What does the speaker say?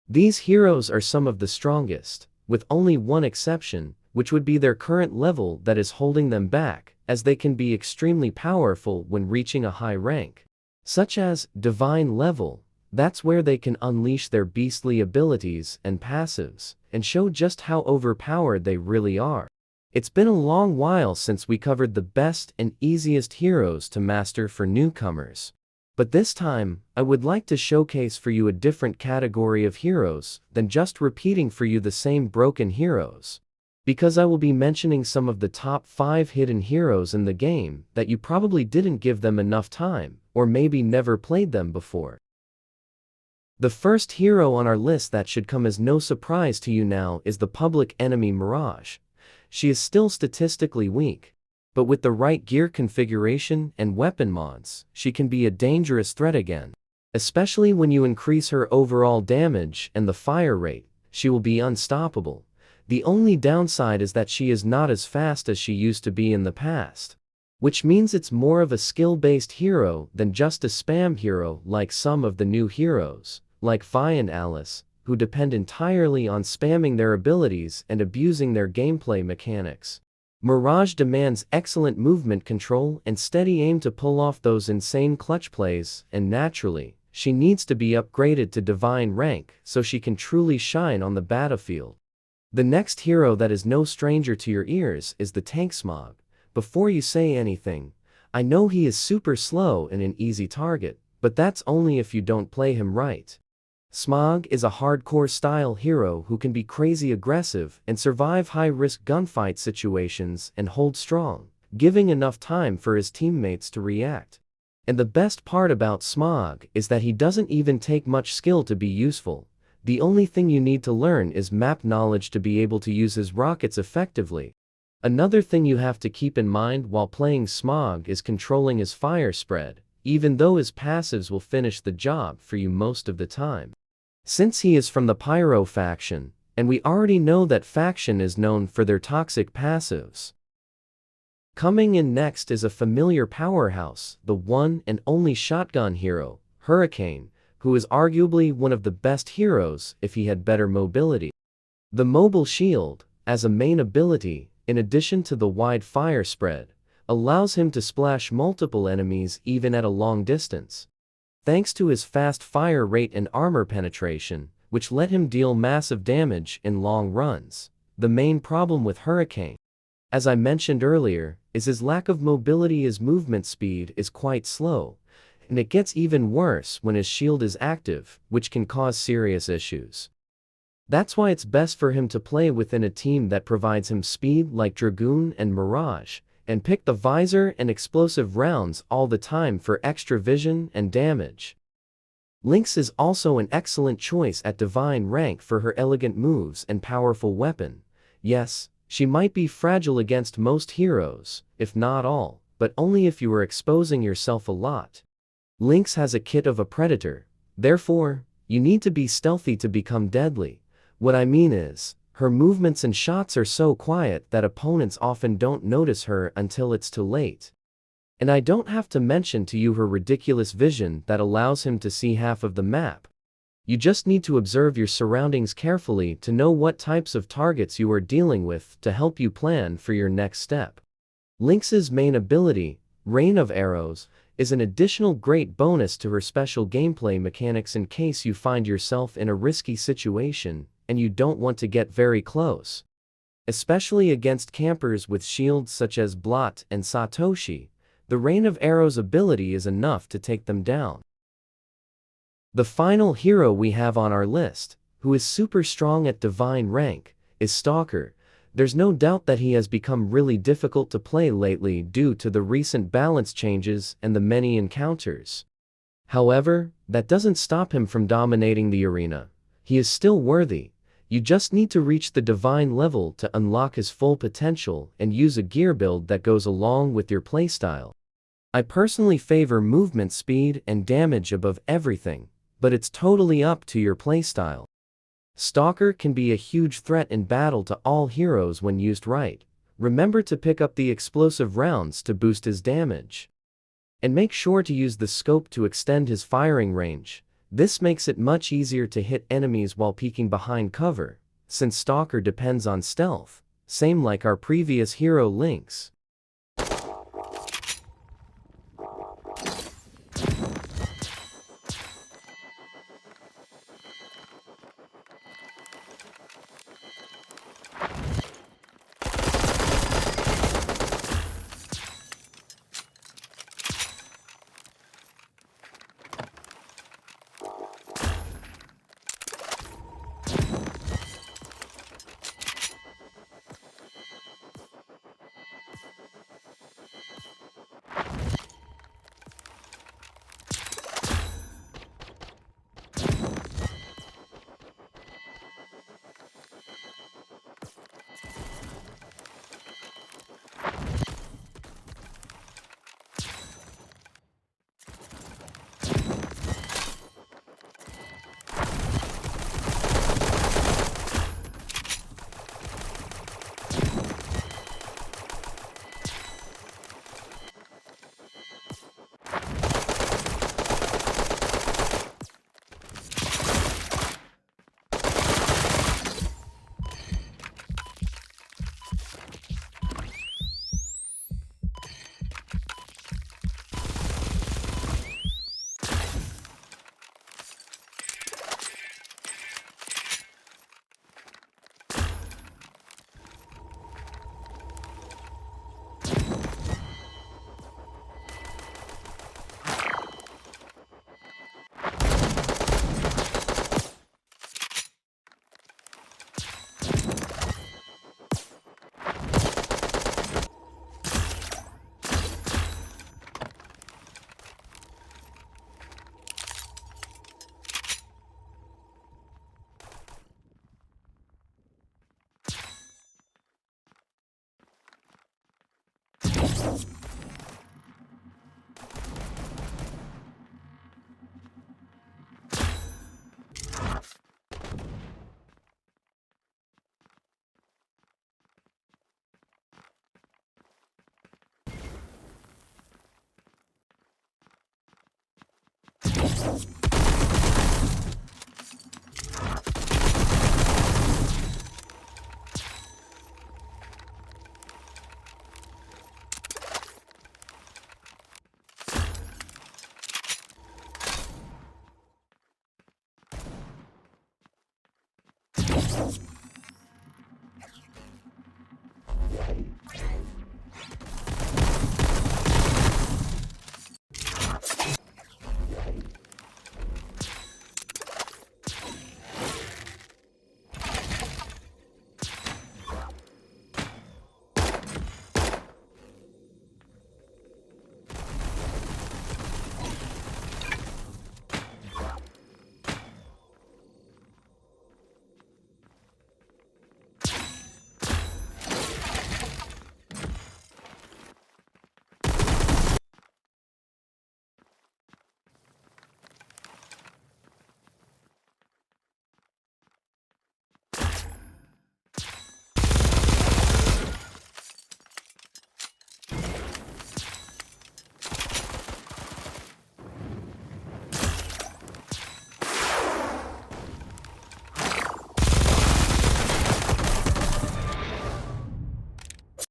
These heroes are some of the strongest, with only one exception, which would be their current level that is holding them back, as they can be extremely powerful when reaching a high rank. Such as divine level, that's where they can unleash their beastly abilities and passives, and show just how overpowered they really are. It's been a long while since we covered the best and easiest heroes to master for newcomers. But this time, I would like to showcase for you a different category of heroes than just repeating for you the same broken heroes. Because I will be mentioning some of the top 5 hidden heroes in the game that you probably didn't give them enough time, or maybe never played them before. The first hero on our list that should come as no surprise to you now is the public enemy Mirage. She is still statistically weak, but with the right gear configuration and weapon mods, she can be a dangerous threat again. Especially when you increase her overall damage and the fire rate, she will be unstoppable. The only downside is that she is not as fast as she used to be in the past, which means it's more of a skill-based hero than just a spam hero like some of the new heroes, like Vi and Alice, who depend entirely on spamming their abilities and abusing their gameplay mechanics. Mirage demands excellent movement control and steady aim to pull off those insane clutch plays, and naturally, she needs to be upgraded to divine rank so she can truly shine on the battlefield. The next hero that is no stranger to your ears is the tank Smog. Before you say anything, I know he is super slow and an easy target, but that's only if you don't play him right. Smog is a hardcore style hero who can be crazy aggressive and survive high-risk gunfight situations and hold strong, giving enough time for his teammates to react. And the best part about Smog is that he doesn't even take much skill to be useful. The only thing you need to learn is map knowledge to be able to use his rockets effectively. Another thing you have to keep in mind while playing Smog is controlling his fire spread, even though his passives will finish the job for you most of the time. Since he is from the Pyro faction, and we already know that faction is known for their toxic passives. Coming in next is a familiar powerhouse, the one and only shotgun hero, Hurricane, who is arguably one of the best heroes if he had better mobility. The mobile shield, as a main ability, in addition to the wide fire spread, allows him to splash multiple enemies even at a long distance. Thanks to his fast fire rate and armor penetration, which let him deal massive damage in long runs. The main problem with Hurricane, as I mentioned earlier, is his lack of mobility. His movement speed is quite slow, and it gets even worse when his shield is active, which can cause serious issues. That's why it's best for him to play within a team that provides him speed like Dragoon and Mirage, and pick the visor and explosive rounds all the time for extra vision and damage. Lynx is also an excellent choice at divine rank for her elegant moves and powerful weapon. Yes, she might be fragile against most heroes, if not all, but only if you are exposing yourself a lot. Lynx has a kit of a predator, therefore, you need to be stealthy to become deadly. What I mean is, her movements and shots are so quiet that opponents often don't notice her until it's too late. And I don't have to mention to you her ridiculous vision that allows him to see half of the map. You just need to observe your surroundings carefully to know what types of targets you are dealing with to help you plan for your next step. Lynx's main ability, Rain of Arrows, is an additional great bonus to her special gameplay mechanics in case you find yourself in a risky situation and you don't want to get very close. Especially against campers with shields such as Blot and Satoshi, the Rain of Arrows ability is enough to take them down. The final hero we have on our list, who is super strong at divine rank, is Stalker. There's no doubt that he has become really difficult to play lately due to the recent balance changes and the many encounters. However, that doesn't stop him from dominating the arena. He is still worthy. You just need to reach the divine level to unlock his full potential and use a gear build that goes along with your playstyle. I personally favor movement speed and damage above everything, but it's totally up to your playstyle. Stalker can be a huge threat in battle to all heroes when used right. Remember to pick up the explosive rounds to boost his damage. And make sure to use the scope to extend his firing range. This makes it much easier to hit enemies while peeking behind cover, since Stalker depends on stealth, same like our previous hero Lynx.